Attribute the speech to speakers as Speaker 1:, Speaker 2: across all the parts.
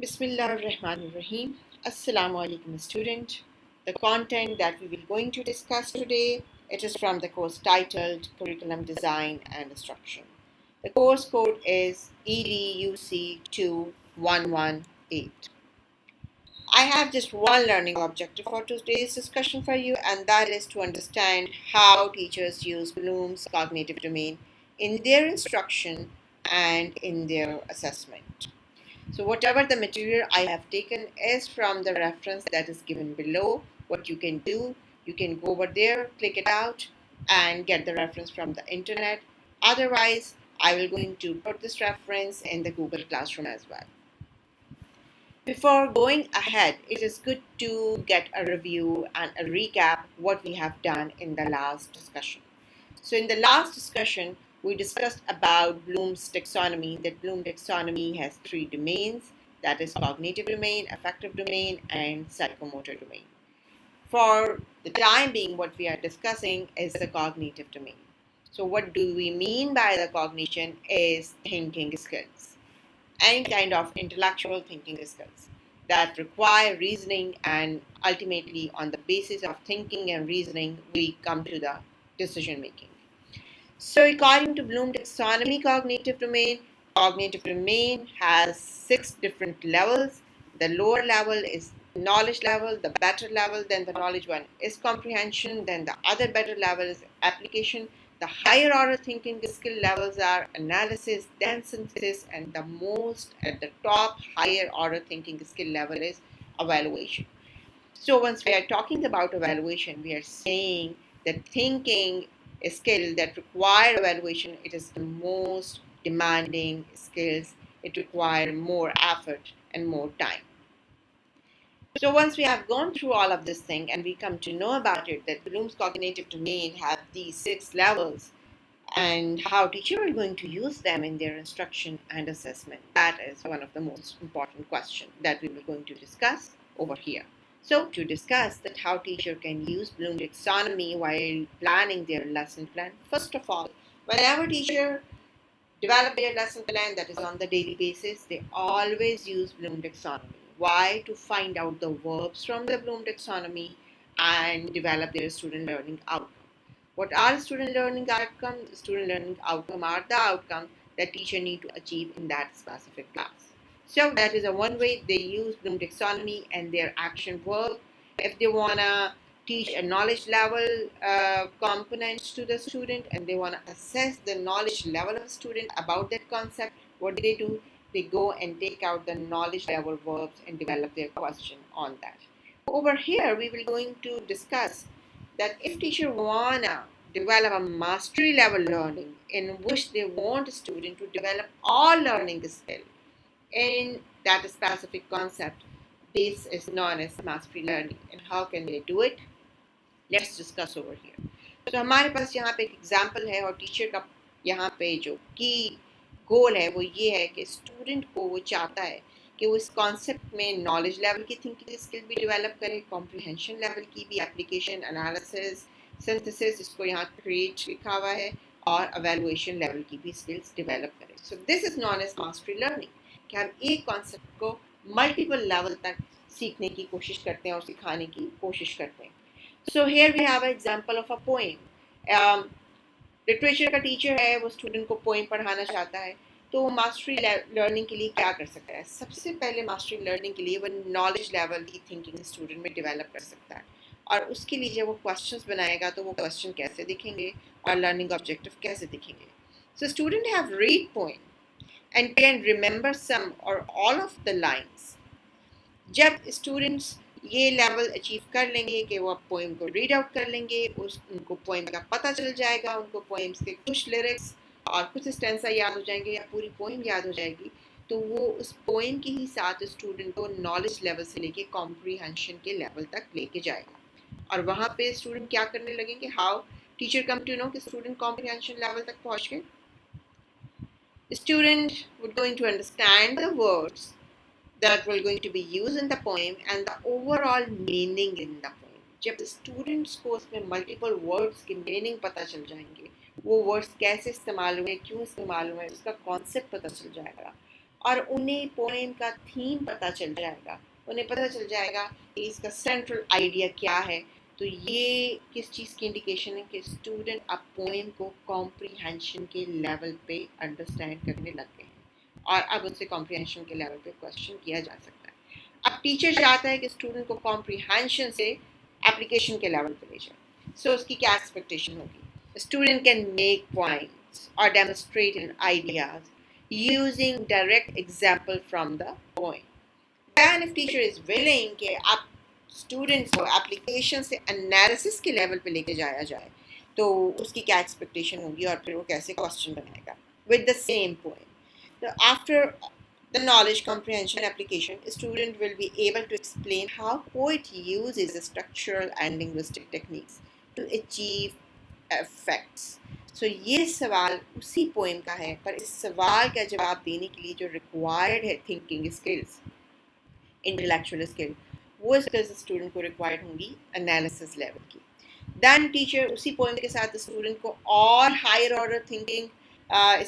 Speaker 1: Bismillahirrahmanirrahim. Assalamu alaikum student. The content that we will going to discuss today, it is from the course titled Curriculum Design and Instruction. The course code is EDUC 2118. I have just one learning objective for today's discussion for you, and that is to understand how teachers use Bloom's cognitive domain in their instruction and in their assessment. So whatever the material I have taken is from the reference that is given below. What you can do, you can go over there, click it out, and get the reference from the internet. Otherwise, I will going to put this reference in the Google Classroom as well. Before going ahead, it is good to get a review and a recap what we have done in the last discussion. So in the last discussion, we discussed about Bloom's taxonomy, that Bloom taxonomy has three domains, that is cognitive domain, affective domain, and psychomotor domain. For the time being, what we are discussing is the cognitive domain. So what do we mean by the cognition is thinking skills, any kind of intellectual thinking skills that require reasoning, and ultimately on the basis of thinking and reasoning, we come to the decision making. So according to Bloom taxonomy, cognitive domain has 6 different levels. The lower level is knowledge level, the better level than the knowledge one is comprehension, then the other better level is application. The higher order thinking skill levels are analysis, then synthesis, and the most at the top higher order thinking skill level is evaluation. So once we are talking about evaluation, we are saying that thinking a skill that require evaluation, it is the most demanding skills. It requires more effort and more time. So once we have gone through all of this thing and we come to know about it, that Bloom's cognitive domain have these 6 levels and how teachers are going to use them in their instruction and assessment. That is one of the most important questions that we will going to discuss over here. So to discuss that how teacher can use Bloom taxonomy while planning their lesson plan, first of all, whenever teacher develop their lesson plan that is on the daily basis, they always use Bloom taxonomy. Why? To find out the verbs from the Bloom taxonomy and develop their student learning outcome. What are student learning outcomes? Student learning outcome are the outcome that teacher need to achieve in that specific class. So that is a one way they use Bloom taxonomy and their action verb. If they wanna teach a knowledge level components to the student and they wanna assess the knowledge level of student about that concept, what do? They go and take out the knowledge level verbs and develop their question on that. Over here, we will going to discuss that if teacher wanna develop a mastery level learning in which they want a student to develop all learning skill in that specific concept, this is known as mastery learning. And how can they do it? Let's discuss over here. तो हमारे पास यहाँ पे एक example है और teacher का यहाँ पे जो की गोल है वो ये है कि स्टूडेंट को वो चाहता है कि वो इस कॉन्सेप्ट में नॉलेज लेवल की थिंकिंग स्किल भी डेवलप करे, कॉम्प्रिहेंशन लेवल की भी, एप्लीकेशन, एनालिसिस, सिंथेसिस, इसको यहाँ क्रिएट लिखा हुआ है, और एवेलुएशन लेवल की भी स्किल्स डेवलप करें. So this is known as mastery learning, कि हम एक कॉन्सेप्ट को मल्टीपल लेवल तक सीखने की कोशिश करते हैं और सिखाने की कोशिश करते हैं. So here we have example of a poem. Literature का टीचर है, वो स्टूडेंट को पोएम पढ़ाना चाहता है, तो वो मास्टरी लर्निंग के लिए क्या कर सकता है? सबसे पहले मास्टरी लर्निंग के लिए वो नॉलेज लेवल की थिंकिंग स्टूडेंट में डेवलप कर सकता है, और उसके लिए जब वो क्वेश्चंस बनाएगा तो वो क्वेश्चन कैसे दिखेंगे और लर्निंग ऑब्जेक्टिव कैसे दिखेंगे. So student have read poem and can remember some और ऑल ऑफ द लाइन्स. जब स्टूडेंट्स ये लेवल अचीव कर लेंगे कि वो पोएम को रीड आउट कर लेंगे, उनको पोएम का पता चल जाएगा, उनको पोएम्स के कुछ लिरिक्स और कुछ स्टेंसा याद हो जाएंगे या पूरी पोएम याद हो जाएगी, तो वो उस पोएम के ही साथ स्टूडेंट को नॉलेज लेवल से लेके कॉम्प्रीहेंशन के लेवल तक लेके जाएगा. और वहाँ पे स्टूडेंट क्या करने लगेंगे? How teacher come to know कि स्टूडेंट कॉम्प्रीहेंशन लेवल तक पहुँच गए. Student would going to understand the words that will going to be used in the poem and the overall meaning in the poem. जब students को उसमें multiple words के meaning पता चल जाएंगे, वो वर्ड्स कैसे इस्तेमाल हुए, क्यों इस्तेमाल हुए, उसका कॉन्सेप्ट पता चल जाएगा, और उन्हें पोएम का थीम पता चल जाएगा, उन्हें पता चल जाएगा कि इसका सेंट्रल आइडिया क्या है। तो ये किस चीज़ की इंडिकेशन है कि स्टूडेंट अब पोएम को कॉम्प्रिहेंशन के लेवल पे अंडरस्टैंड करने लग गए हैं और अब उनसे कॉम्प्रिहेंशन के लेवल पे क्वेश्चन किया जा सकता है। अब टीचर चाहता है कि स्टूडेंट को कॉम्प्रिहेंशन से एप्लीकेशन के लेवल पे ले जाए। सो उसकी क्या एक्सपेक्टेशन होगी? Student can make points or demonstrate an ideas using direct example from the poem. Then if teacher is willing कि आप स्टूडेंट्स को एप्लीकेशन से एनालिसिस के लेवल पे लेके जाया जाए, तो उसकी क्या एक्सपेक्टेशन होगी और फिर वो कैसे क्वेश्चन बनाएगा with the same poem. So after the knowledge comprehension application, a student will be able to explain how poet uses structural and linguistic techniques to achieve effects. So ये सवाल उसी पोएम का है, पर इस सवाल का जवाब देने के लिए जो रिक्वायर्ड है थिंकिंग स्किल्स, इंटेलेक्चुअल स्किल, वो स्किल्स स्टूडेंट को रिक्वायर्ड होंगी एनालिसिस लेवल की। दैन टीचर उसी पोएम के साथ स्टूडेंट को और हायर ऑर्डर थिंकिंग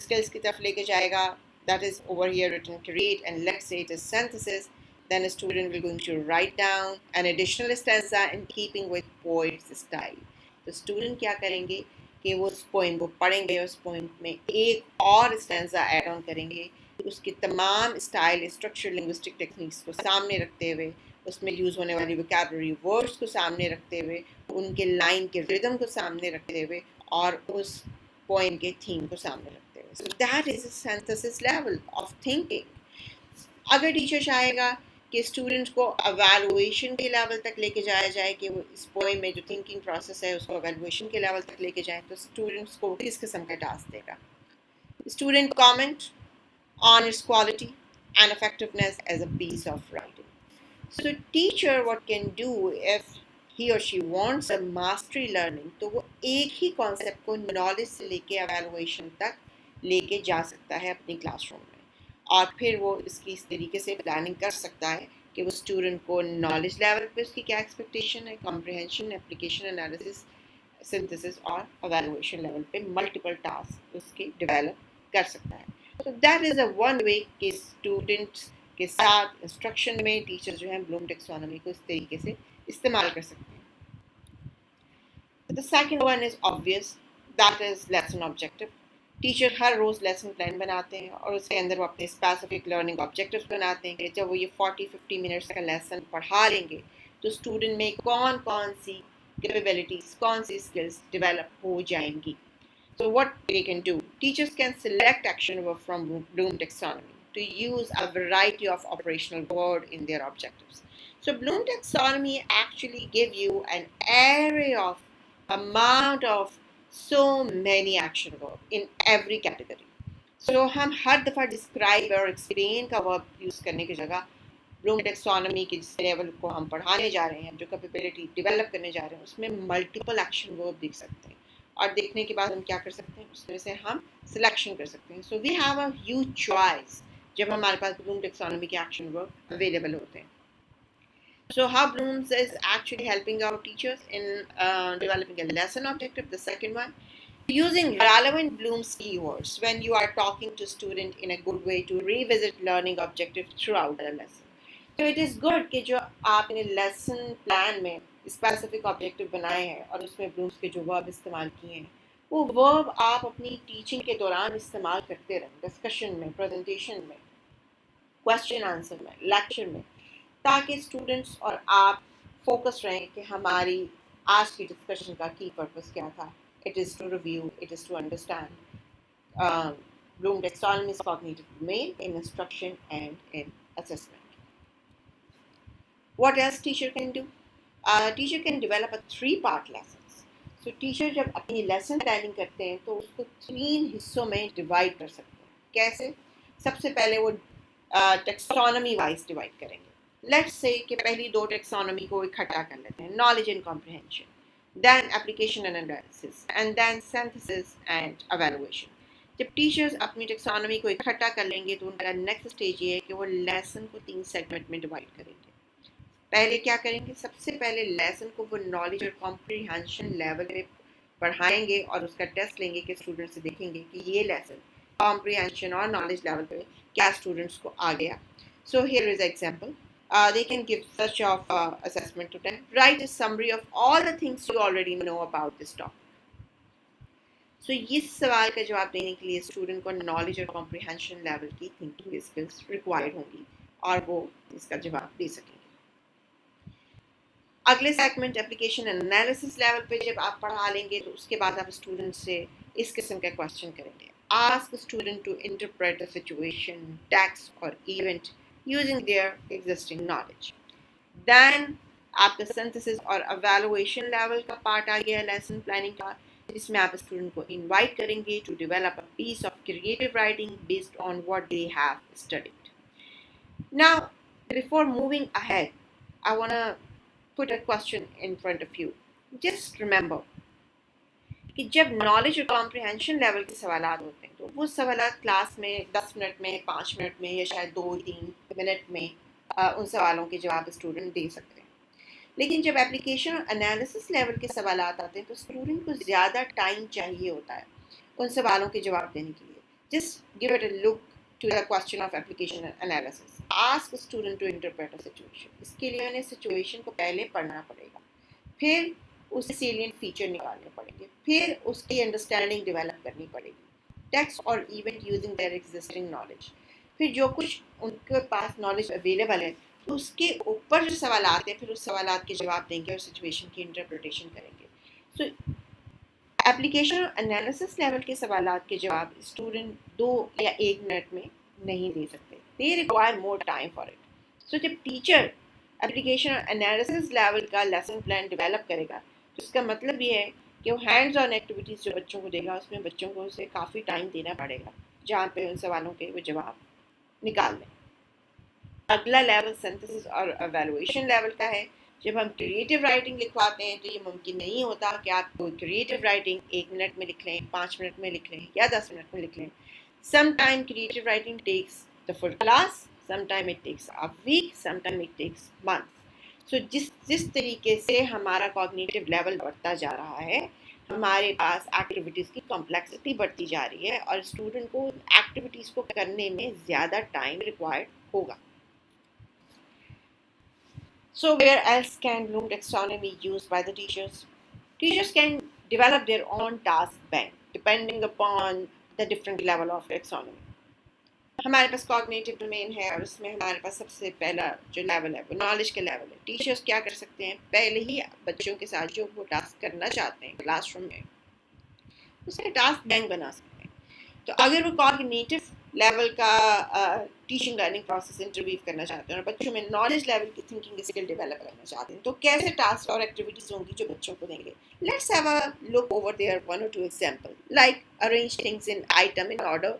Speaker 1: स्किल्स की तरफ लेके जाएगा। That is over here written create and let's say it is synthesis. Then a student will going to write down an additional stanza in keeping with poet's style. तो student क्या करेंगे कि वो उस पोएम को पढ़ेंगे, उस पोएम में एक और स्टैंजा ऐड ऑन करेंगे, उसकी तमाम स्टाइल स्ट्रक्चर लिंग्विस्टिक टेक्निक्स को सामने रखते हुए, उसमें यूज़ होने वाली वोकैबुलरी वर्ड्स को सामने रखते हुए, उनके लाइन के रिदम को सामने रखते हुए और उस पोएम के थीम को सामने रखते हुए। So that is a synthesis level of thinking. अगर टीचर चाहेगा कि स्टूडेंट को एवेलुएशन के लेवल तक लेके जाया जाए, कि वो इस पोएम में जो थिंकिंग प्रोसेस है उसको एवेलुएशन के लेवल तक लेके जाए, तो स्टूडेंट्स को किस किस्म का टास्क देगा? Student comment on its quality and effectiveness as a piece of writing. So teacher what can do if he or she wants a mastery learning, तो वो एक ही कॉन्सेप्ट को नॉलेज से लेके एवेलुएशन तक लेके जा सकता है अपनी क्लासरूम में, और फिर वो इसकी इस तरीके से प्लानिंग कर सकता है कि वो स्टूडेंट को नॉलेज लेवल पे उसकी क्या एक्सपेक्टेशन है, कॉम्प्रिहेंशन, एप्लीकेशन, एनालिसिस, सिंथेसिस और एवेलुएशन लेवल पे मल्टीपल टास्क उसके डेवलप कर सकता है। So that is a one way कि स्टूडेंट्स के साथ इंस्ट्रक्शन में टीचर जो है ब्लूम टेक्सोनॉमी को इस तरीके से इस्तेमाल कर सकते हैं। The second one is obvious, that is lesson objective. Teacher हर रोज़ लेसन प्लान बनाते हैं और उसके अंदर वो अपने स्पेसिफिक लर्निंग ऑब्जेक्टिव्स बनाते हैं कि जब वो ये 40-50 मिनट्स का लेसन पढ़ा लेंगे तो स्टूडेंट में कौन कौन सी कैपेबिलिटीज़, कौन सी स्किल्स डेवलप हो जाएंगी। So what they can do? Teachers can select action verb from Bloom taxonomy to use a variety of operational word in their objectives. So Bloom taxonomy actually give you an array of amount of so many action verb in every category. So हम हर दफ़ा describe और explain का verb use करने की जगह Bloom taxonomy के जिस level को हम पढ़ाने जा रहे हैं, जो कैपेबिलिटी डेवलप करने जा रहे हैं, उसमें मल्टीपल एक्शन वर्ब देख सकते हैं और देखने के बाद हम क्या कर सकते हैं, उसमें से हम सिलेक्शन कर सकते हैं। So we have a huge choice जब हमारे पास ब्लूम टेक्सोनॉमी के एक्शन वर्ब अवेलेबल होते हैं। So how Bloom's is actually helping our teachers in developing a lesson objective. The second one, using relevant Bloom's keywords when you are talking to student in a good way to revisit learning objective throughout the lesson. So it is good कि जो आपने lesson plan में specific objective बनाए हैं और उसमें blooms के जो वर्ब इस्तेमाल किए हैं, वो वर्ब आप अपनी टीचिंग के दौरान इस्तेमाल करते रहें, डिस्कशन में, प्रेजेंटेशन में, क्वेश्चन आंसर में, लेक्चर में, ताकि स्टूडेंट्स और आप फोकस रहें कि हमारी आज की डिस्कशन का की पर्पस क्या था। It is to review, it is to understand Bloom taxonomy's cognitive domain in instruction and in assessment. What else teacher can do? Teacher can develop a 3-part lessons. So teacher जब अपनी lesson planning करते हैं तो उसको 3 हिस्सों में divide कर सकते हैं। कैसे? सबसे पहले वो taxonomy wise divide करेंगे। Let's say कि पहली 2 taxonomy को इकट्ठा कर लेते हैं, knowledge and comprehension, then application and analysis, and then synthesis and evaluation. जब टीचर्स अपनी taxonomy को इकट्ठा कर लेंगे तो उनका नेक्स्ट स्टेज ये है कि वो लेसन को 3 सेगमेंट में डिवाइड करेंगे। पहले क्या करेंगे? सबसे पहले लेसन को वो नॉलेज और कॉम्प्रिहेंशन लेवल पे पढ़ाएंगे और उसका टेस्ट लेंगे कि स्टूडेंट से देखेंगे कि ये लेसन कॉम्प्रिहेंशन और नॉलेज लेवल पे क्या स्टूडेंट्स को आ गया. So here is an example. They can give such of assessment to them. Write a summary of all the things you already know about this topic. So इस सवाल का जवाब देने के लिए स्टूडेंट को नॉलेज और कॉम्प्रिहेंशन लेवल की थिंकिंग स्किल्स रिक्वायर्ड होंगी और वो इसका जवाब दे सकेंगे. अगले सेगमेंट एप्लीकेशन एनालिसिस लेवल पे जब आप पढ़ा लेंगे तो उसके बाद आप स्टूडेंट से इस किस्म का क्वेश्चन करेंगे. Ask a student to interpret a situation, text or event using their existing knowledge. Then आपका सिंथेसिस और evaluation लेवल का पार्ट आ गया लेसन प्लानिंग का, जिसमें आप स्टूडेंट को इनवाइट करेंगे to develop a piece of creative writing based on what they have studied. Now before moving ahead I want to put a question in front of you. Just remember कि जब knowledge और comprehension level के सवाल होते हैं तो वो सवाल क्लास में 10 मिनट में, 5 मिनट में या शायद 2-3 मिनट में उन सवालों के जवाब स्टूडेंट दे सकते हैं. लेकिन जब एप्लीकेशन और एनालिसिस लेवल के सवाल आते हैं तो स्टूडेंट को ज़्यादा टाइम चाहिए होता है उन सवालों के जवाब देने के लिए. Just give it a look to the question of application and analysis. Ask student to interpret a situation. इसके लिए उन्हें सिचुएशन को पहले पढ़ना पड़ेगा, फिर उससे सेलिएंट फीचर निकालने पड़ेंगे, फिर उसकी अंडरस्टैंडिंग डेवलप करनी पड़ेगी. टेक्स्ट और event using their existing knowledge. फिर जो कुछ उनके पास नॉलेज अवेलेबल है उसके ऊपर जो सवाल आते हैं फिर उस सवाल के जवाब देंगे और सिचुएशन की इंटरप्रिटेशन करेंगे. सो एप्लीकेशन और एनालिसिस लेवल के सवाल के जवाब स्टूडेंट 2 या 1 मिनट में नहीं दे सकते. They require more time for it. So जब टीचर एप्लीकेशन और एनालिसिस लेवल का लेसन प्लान डेवलप करेगा तो इसका मतलब ये है कि वो हैंड्स ऑन एक्टिविटीज़ जो बच्चों को देगा उसमें बच्चों को उसे काफ़ी टाइम देना पड़ेगा जहाँ पे उन सवालों के वो जवाब निकाल लें. अगला लेवल सिंथेसिस और एवेलुएशन लेवल का है. जब हम क्रिएटिव राइटिंग लिखवाते हैं तो ये मुमकिन नहीं होता कि आप कोई क्रिएटिव राइटिंग 1 मिनट में लिख लें, 5 मिनट में लिख लें या 10 मिनट में लिख लें. Sometime creative writing takes the full class, sometime it takes a week, sometime it takes month. So जिस तरीके से हमारा कॉग्निटिव लेवल बढ़ता जा रहा है हमारे पास एक्टिविटीज़ की कॉम्प्लेक्सिटी बढ़ती जा रही है और स्टूडेंट को एक्टिविटीज़ को करने में ज़्यादा टाइम रिक्वायर्ड होगा. So where else can Bloom taxonomy used by the teachers? Teachers can develop their own task bank depending upon the different level of taxonomy. हमारे पास कॉग्निटिव डोमेन है और उसमें हमारे पास सबसे पहला जो लेवल है वो नॉलेज का लेवल है. टीचर्स क्या कर सकते हैं, पहले ही बच्चों के साथ जो वो टास्क करना चाहते हैं क्लासरूम में उसका टास्क बैंक बना सकते हैं. तो अगर वो कॉग्निटिव लेवल का टीचिंग लर्निंग प्रोसेस इंटरवीव करना चाहते हैं और बच्चों में नॉलेज लेवल की थिंकिंग स्किल डेवलप करना चाहते हैं तो कैसे टास्क और एक्टिविटीज़ होंगी जो बच्चों को देंगे. Let's have a look over there 1 or 2 example. Like arrange things in item in order.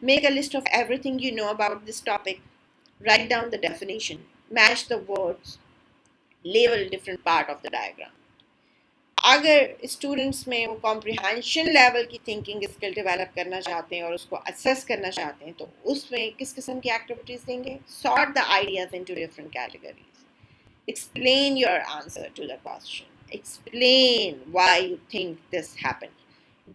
Speaker 1: Make a list of everything you know about this topic. Write down the definition. Match the words. Label different part of the diagram. अगर students में वो comprehension level की thinking skill develop करना चाहते हैं और उसको assess करना चाहते हैं तो उसमें किस किस्म की एक्टिविटीज़ देंगे. Sort the ideas into different categories. Explain your answer to the question. Explain why you think this happened.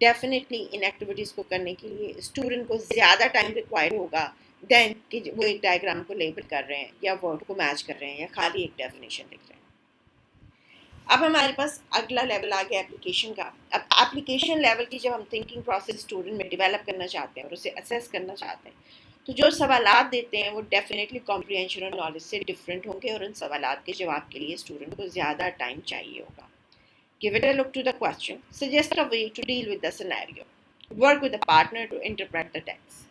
Speaker 1: Definitely इन एक्टिविटीज़ को करने के लिए स्टूडेंट को ज़्यादा टाइम रिक्वायर्ड होगा देन कि वो एक डायग्राम को लेबल कर रहे हैं या वर्ड को मैच कर रहे हैं या खाली एक डेफिनेशन लिख रहे हैं. अब हमारे पास अगला लेवल आ गया एप्लीकेशन का. अब एप्लीकेशन लेवल की जब हम थिंकिंग प्रोसेस स्टूडेंट में डेवलप करना चाहते हैं और उसे असेस करना चाहते हैं तो जो सवालात देते हैं वो डेफिनेटली कॉम्प्रिहेंशन और नॉलेज से डिफरेंट होंगे और उन सवालात के जवाब के लिए स्टूडेंट को ज़्यादा टाइम चाहिए होगा. Give it a look to the question. Suggest a way to deal with the scenario. Work with a partner to interpret the text.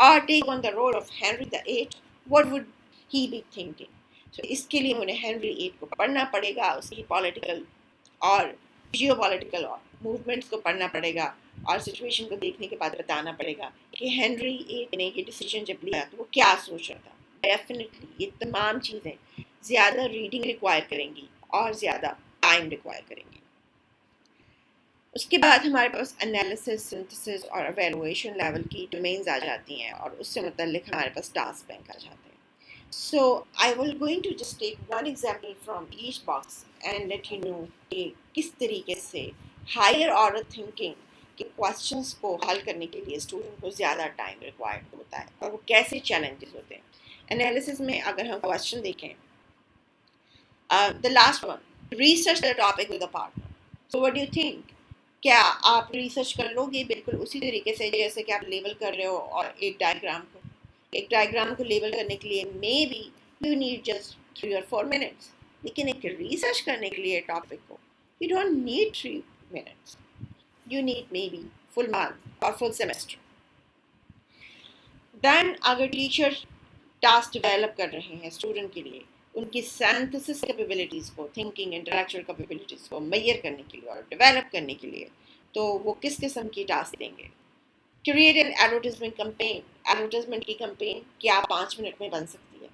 Speaker 1: Or take on the role of Henry VIII. What would he be thinking? So इसके लिए उन्हें Henry VIII को पढ़ना पड़ेगा, उसकी political और geopolitical और movements को पढ़ना पड़ेगा और सिचुएशन को देखने के बाद बताना पड़ेगा कि हेनरी VIII ने ये डिसीजन जब लिया तो वो क्या सोच रहा था. डेफिनेटली ये तमाम चीज़ें ज़्यादा रीडिंग रिक्वायर करेंगी और ज़्यादा टाइम रिक्वायर करेंगी. उसके बाद हमारे पास एनालिसिस, सिंथेसिस और एवेलुएशन लेवल की डोमेन्स आ जाती हैं और उससे मतलब हमारे पास टास्क बैंक आ जाते हैं. So I will going to just take one example from each box and let you know कि किस तरीके से हायर ऑर्डर थिंकिंग कि क्वेश्चंस को हल करने के लिए स्टूडेंट को ज़्यादा टाइम रिक्वायर्ड होता है और वो कैसे चैलेंजेस होते हैं। एनालिसिस में अगर हम क्वेश्चन देखें, the last one, research the topic with a partner. So what do you think, क्या आप रिसर्च कर लोगे बिल्कुल उसी तरीके से जैसे कि आप लेबल कर रहे हो और एक डायग्राम को लेबल करने के लिए may be you need just 3 or 4 minutes, लेकिन एक रिसर्च करने के लिए टॉपिक को you don't need 3 minutes, you need maybe full month or full semester. Then अगर टीचर टास्क डेवलप कर रहे हैं स्टूडेंट के लिए, उनकी सिंथेसिस कैपेबिलिटीज़ को, थिंकिंग इंटेलेक्चुअल कैपेबिलिटीज़ को मेजर करने के लिए और डेवलप करने के लिए, तो वो किस किस्म की टास्क देंगे। Create an advertisement campaign, advertisement की कैंपेन क्या 5 मिनट में बन सकती है,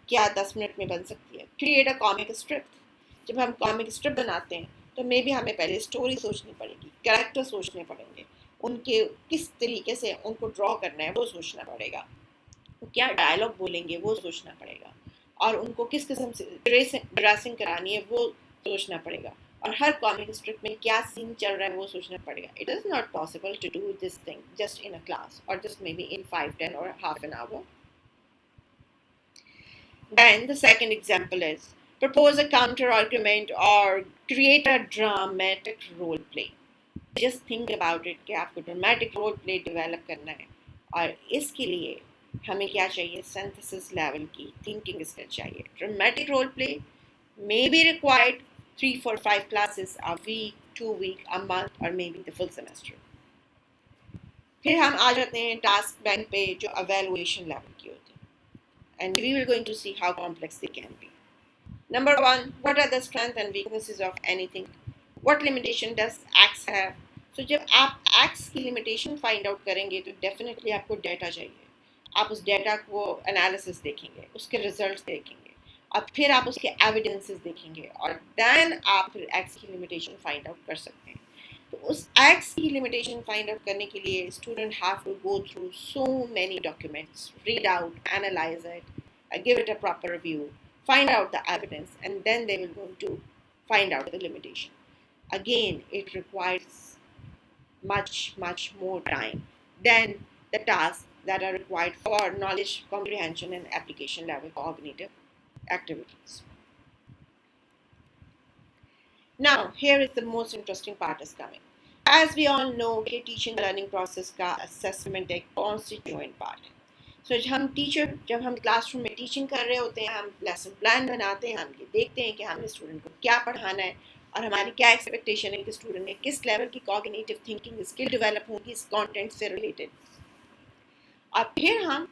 Speaker 1: क्या 10 मिनट में बन सकती है। क्रिएट अ कॉमिक स्क्रिप्ट, जब हम कॉमिक स्क्रिप्ट बनाते हैं तो मे बी हमें पहले स्टोरी सोचनी पड़ेगी, कैरेक्टर सोचने पड़ेंगे, उनके किस तरीके से उनको ड्रॉ करना है वो सोचना पड़ेगा, वो क्या डायलॉग बोलेंगे वो सोचना पड़ेगा, और उनको किस किस्म से ड्रेसिंग करानी है वो सोचना पड़ेगा, और हर कॉमिक स्क्रिप्ट में क्या सीन चल रहा है वो सोचना पड़ेगा। It is not possible to do this thing just in a class और just maybe in 5, 10 or half an hour. Then the second example is propose a counter argument or create a dramatic role play. Just think about it कि आपको dramatic role play develop करना है, और इसके लिए हमें क्या चाहिए, synthesis level की thinking skill चाहिए। Dramatic role play may be required 3, 4, 5 classes a week, 2 week, a month, or maybe the full semester. फिर हम आ जाते हैं टास्क बैंक पे जो evaluation level की होती है, and we will going to see how complex they can be. Number one, what are the strengths and weaknesses of anything? What limitation does X have? So जब आप X की limitation find out करेंगे तो definitely आपको data चाहिए। आप उस data को analysis देखेंगे, उसके results देखेंगे, और फिर आप उसके evidences देखेंगे, और then आप फिर X की limitation find out कर सकते हैं। तो उस X की limitation find out करने के लिए student have to go through so many documents, read out, analyze it, give it a proper review, find out the evidence, and then they will go to find out the limitation. Again, it requires much more time than the tasks that are required for knowledge comprehension and application level cognitive activities. Now, here is the most interesting part is coming. As we all know, कि teaching learning process का assessment एक constituent part है. So जब हम classroom में teaching कर रहे होते हैं, हम लेसन प्लान बनाते हैं, हम ये देखते हैं कि हमने स्टूडेंट को क्या पढ़ाना है और हमारी क्या एक्सपेक्टेशन है कि स्टूडेंट में किस लेवल की कॉग्निटिव थिंकिंग स्किल डेवलप होगी इस कंटेंट से रिलेटेड, और फिर हम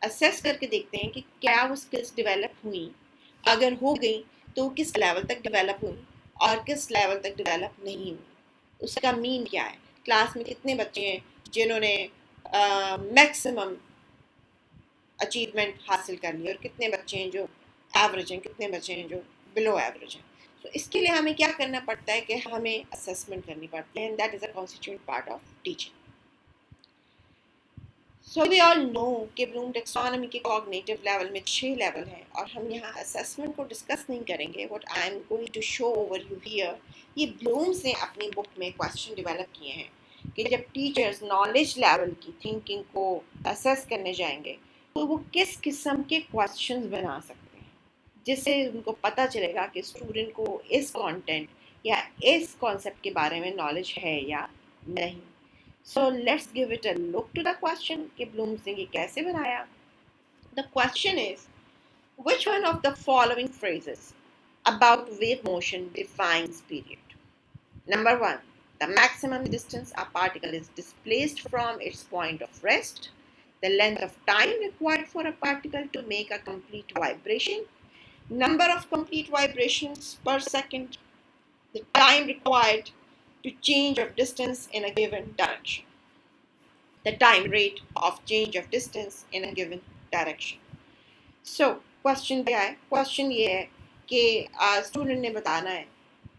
Speaker 1: असेस करके देखते हैं कि क्या वो स्किल्स डेवलप हुई, अगर हो गई तो किस लेवल तक डेवलप हुई और किस लेवल तक डेवलप नहीं हुई, उसका मीन क्या है, क्लास में कितने बच्चे हैं जिन्होंने मैक्सिमम अचीवमेंट हासिल कर ली और कितने बच्चे हैं जो एवरेज हैं, कितने बच्चे हैं जो बिलो एवरेज हैं। तो इसके लिए हमें क्या करना पड़ता है कि हमें असेसमेंट करनी पड़ती है, and that is a constituent part of teaching. So we all know कि ब्लूम टेक्सोनॉमी के कॉग्निटिव लेवल में 6 लेवल हैं, और हम यहाँ असेसमेंट को डिस्कस नहीं करेंगे। What I am going to show over you here, ये ब्लूम्स ने अपनी बुक में क्वेश्चन डेवलप किए हैं कि जब टीचर्स नॉलेज लेवल की थिंकिंग को असेस करने जाएंगे तो वो किस किस्म के क्वेश्चंस बना सकते हैं, जिससे उनको पता चलेगा कि स्टूडेंट को इस कंटेंट या इस कॉन्सेप्ट के बारे में नॉलेज है या नहीं। So let's give it a look to the question कि ब्लूम्स ने ये कैसे बनाया। The question is, which one of the following phrases about wave motion defines period? Number 1, the maximum distance a particle is displaced from its point of rest, the length of time required for a particle to make a complete vibration, number of complete vibrations per second, the time required to change of distance in a given direction, the time rate of change of distance in a given direction. So, question क्या है? Question ये है कि student ने बताना है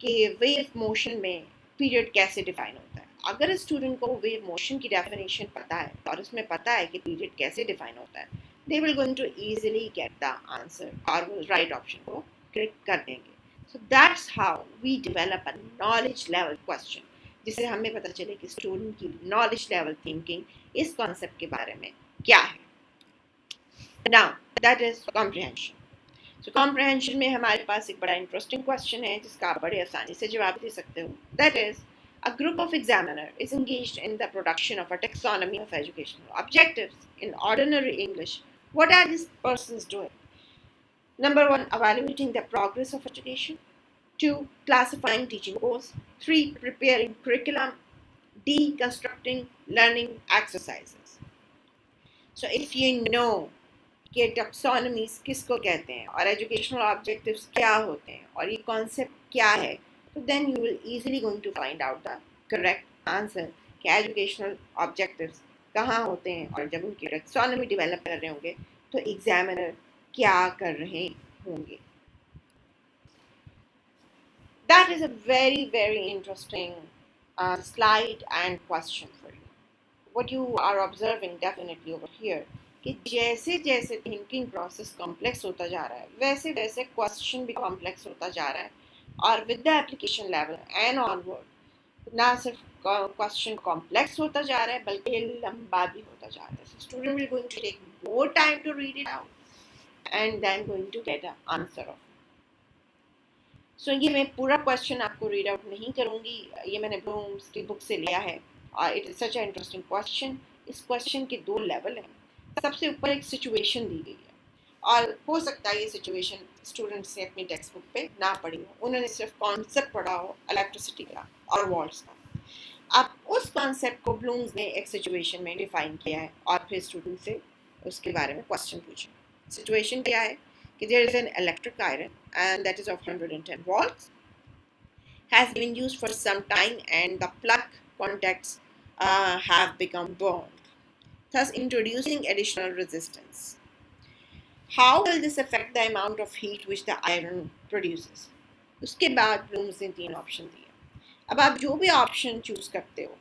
Speaker 1: कि wave motion में पीरियड कैसे डिफाइन होता है। अगर स्टूडेंट को वेव मोशन की डेफिनेशन पता है और उसमें पता है कि पीरियड कैसे डिफाइन होता है, they will going to easily get the answer और वो राइट ऑप्शन को क्लिक कर देंगे। So that's how we develop a knowledge level question जिससे हमें पता चले कि स्टूडेंट की नॉलेज लेवल थिंकिंग इस कॉन्सेप्ट के बारे में क्या है. Now that is comprehension. So comprehension में हमारे पास एक बड़ा इंटरेस्टिंग क्वेश्चन है जिसका आप बड़े आसानी से जवाब दे सकते हो. That is a group of examiner is engaged in the production of a taxonomy of educational objectives. In ordinary English, what are these persons doing? Number one, evaluating the progress of education. Two, classifying teaching goals. Three, preparing curriculum. D, constructing learning exercises. So if you know कि टैक्सोनॉमीज किसको कहते हैं और educational objectives क्या होते हैं और ये कॉन्सेप्ट क्या है, तो then you will easily going to find out the correct answer कि एजुकेशनल ऑब्जेक्टिव्स कहाँ होते हैं और जब उनकी टैक्सोनॉमी डेवलप कर रहे होंगे तो एग्जामिनर क्या कर रहे होंगे. That is a very very interesting slide and question for you. What you are observing definitely over here कि जैसे जैसे थिंकिंग प्रोसेस कॉम्प्लेक्स होता जा रहा है वैसे वैसे क्वेश्चन भी कॉम्प्लेक्स होता जा रहा है और with the application level and onward ना सिर्फ क्वेश्चन कॉम्प्लेक्स होता जा रहा है बल्कि लंबा भी होता जा रहा है. Student will going to take more time to read it out and then going to get a answer of. So ये मैं पूरा क्वेश्चन आपको रीड आउट नहीं करूँगी, ये मैंने ब्लूम्स की बुक से लिया है और it is such a interesting question. इस क्वेश्चन के दो लेवल हैं. सबसे ऊपर एक सिचुएशन दी गई है और हो सकता है ये सिचुएशन स्टूडेंट्स ने अपनी टेक्स्ट बुक पे ना पढ़ी हो, उन्होंने सिर्फ कॉन्सेप्ट पढ़ा हो इलेक्ट्रिसिटी का और वॉल्स का. अब उस कॉन्सेप्ट को ब्लूम्स ने एक सिचुएशन में डिफाइन किया है और फिर स्टूडेंट से उसके बारे में क्वेश्चन पूछे. सिचुएशन क्या है कि there is an electric iron and that is of 110 volts has been used for some time and the plug contacts have become burned, thus introducing additional resistance. How will this affect the amount of heat which the iron produces? उसके बाद blooms ने 3 option दिए. अब आप जो भी option choose करते हो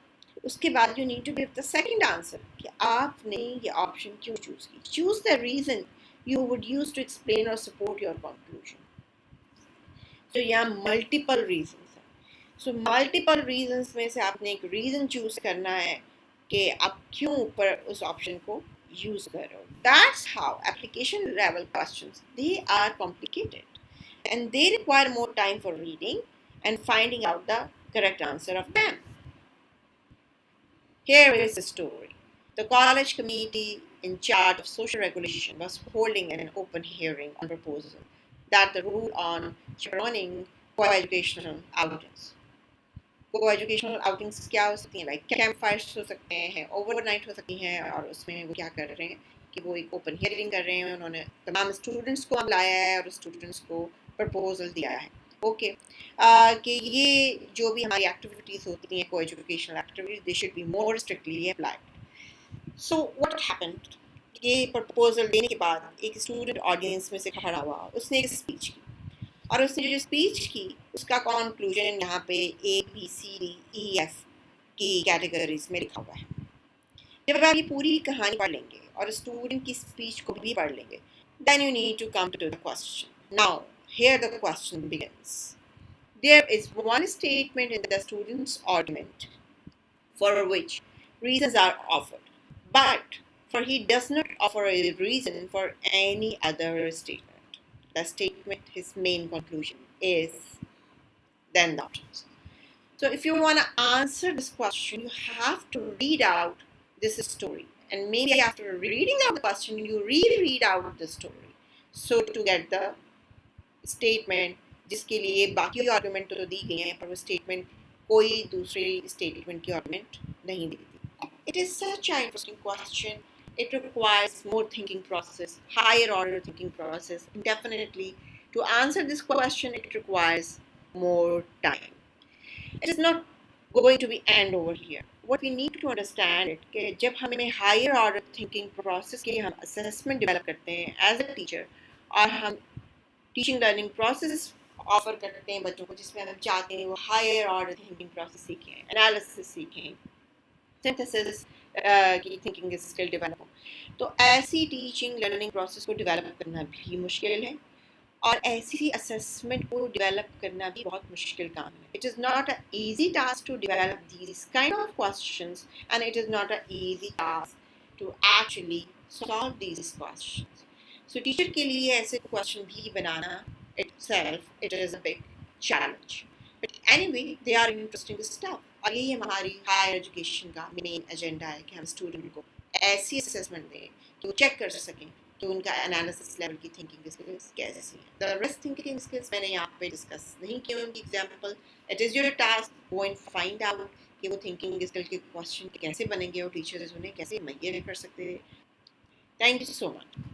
Speaker 1: उसके बाद you need to give the second answer कि आपने ये ऑप्शन क्यों चूज की. Choose the reason you would use to explain or support your conclusion. So यहाँ multiple reasons हैं. So multiple reasons में से आपने एक reason choose करना है कि आप क्यों ऊपर उस option को use कर रहे हो. That's how application level questions, they are complicated and they require more time for reading and finding out the correct answer of them. Here is the story. The college committee in charge of social regulation was holding an open hearing on proposal that the rule on chaperoning co-educational outings. Co-educational outings क्या हो सकती हैं? Like camp Fyers हो सकते हैं, overnight हो सकती हैं और उसमें वो क्या कर रहे हैं कि वो एक ओपन हियरिंग कर रहे हैं. उन्होंने तमाम स्टूडेंट्स को बुलाया है और स्टूडेंट्स को प्रपोजल दिया है. ओके कि ये जो भी हमारी एक्टिविटीज़ होती हैं co-educational activities they should be more strictly applied. So what happened, ये प्रपोजल देने के बाद एक स्टूडेंट ऑडियंस में से खड़ा हुआ, उसने एक स्पीच की और उसने जो स्पीच की उसका कंक्लूजन यहाँ पे ABCDEF की कैटेगरीज में लिखा हुआ है. जब आप ये पूरी कहानी पढ़ लेंगे और स्टूडेंट की स्पीच को भी पढ़ लेंगे then you need to come to the question. Now here the question begins. There is one statement in the student's argument for which reasons are offered, but for he does not offer a reason for any other statement. The statement, his main conclusion is then the options. So if you want to answer this question, you have to read out this story. And maybe after reading out the question, you reread out the story. So to get the statement जिसके लिए बाकी argument तो दी गई हैं पर वो statement कोई दूसरी स्टेटमेंट की आर्गुमेंट नहीं दी थी. It is such a interesting question. It requires more thinking process, higher order thinking process. Definitely to answer this question it requires more time. It is not going to be end over here. What we need to understand it कि जब हमें higher order thinking process के लिए हम assessment develop करते हैं as a teacher और हम टीचिंग लर्निंग प्रोसेस ऑफर करते हैं बच्चों को जिसमें हम चाहते हैं वो हायर ऑर्डर थिंकिंग प्रोसेस सीखें, एनालिसिस सीखें, सिंथेसिस की थिंकिंग स्किल डेवलप हो, तो ऐसी टीचिंग लर्निंग प्रोसेस को डेवलप करना भी मुश्किल है और ऐसी असेसमेंट को डेवलप करना भी बहुत मुश्किल काम है. It is not a easy task to develop these kind of questions, and it is not an easy task to actually solve these questions. So teacher के लिए ऐसे question भी बनाना itself it is a big challenge. But anyway, they are interesting stuff. और यही हमारी higher education का main agenda है कि हम स्टूडेंट को ऐसी असेसमेंट दें कि वो चेक कर सकें कि उनका एनालिसिस लेवल की थिंकिंग स्किल्स कैसी है. द रेस्ट थिंकिंग स्किल्स मैंने यहाँ पे डिस्कस नहीं किए उनकी example. It is your task go and find out कि वो थिंकिंग स्किल के क्वेश्चन कैसे बनेंगे और टीचर्स उन्हें कैसे मुहैया कर सकते हैं. Thank you so much.